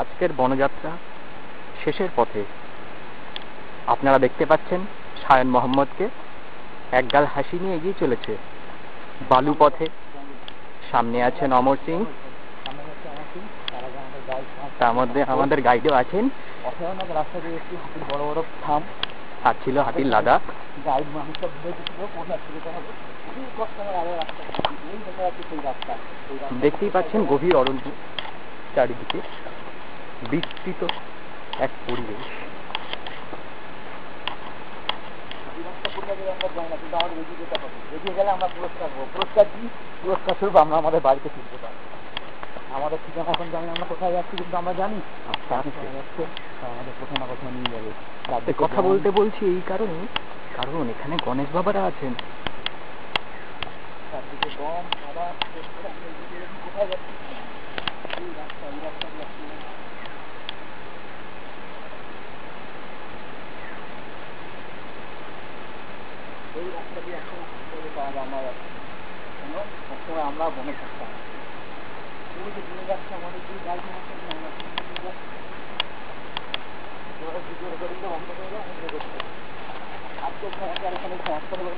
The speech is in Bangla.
আজকের বনযাত্রা শেষের পথে। আপনারা দেখতে পাচ্ছেন শায়ন মোহাম্মদকে একগাল হাসি নিয়ে এগিয়ে চলেছে বালু পথে। সামনে আছেন অমর সিং, তার মধ্যে আমাদের গাইডও আছেন। রাস্তা দিয়ে একটু হাতির বড় বড় থাম আর ছিল হাতির লাদা। গাইড মানুষটা দেখতেই পাচ্ছেন গভীর অরণ্য, চারিদিকে বিস্তৃত এক পরিবেশ। পুরস্কার স্বরূপ আমরা আমাদের বাড়িতে ফিরতে পারি। আমাদের ঠিকানা এখন জানি আমরা কোথায় যাচ্ছি, কিন্তু আমরা জানি আমাদের কোথাও না কোথাও নিয়ে যাবে। কথা বলতে বলছি এই কারণে, কারণ এখানে গণেশ বাবারা আছেন। চারদিকে বন, কোথায় যাচ্ছি এই রাস্তা, এই রাস্তা যাচ্ছি। এই রাস্তা দিয়ে এখন আমরা যাচ্ছি, সবসময় আমরা বনে থাকতাম। যাচ্ছে আমাদের যে গাড়ি বন্ধ করে আজকে এখানে সমস্যা হলো।